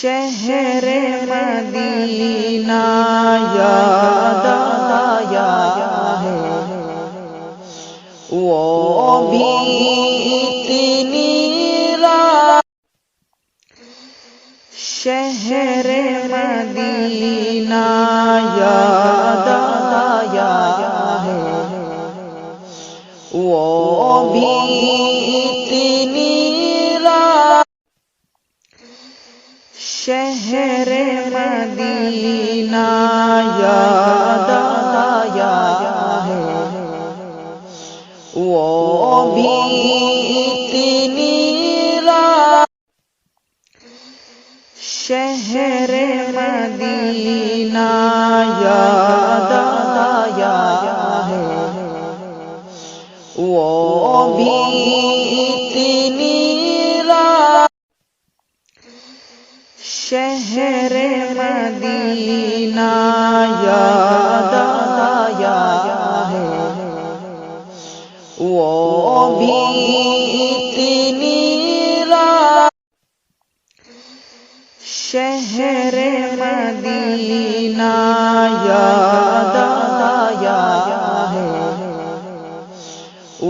شہر مدینہ یاد آیا ہے، وہ بھی اتنی رات۔ شہر مدینہ یاد آیا ہے، وہ بھی اتنی رات۔ شہر مدینہ یاد آیا ہے، وہ بھی اتنی رات۔ شہر مدینہ یاد آیا ہے، وہ بھی اتنی رات۔ شہر مدینہ یاد آیا ہے، وہ بھی اتنی رات۔ شہر مدینہ یاد آیا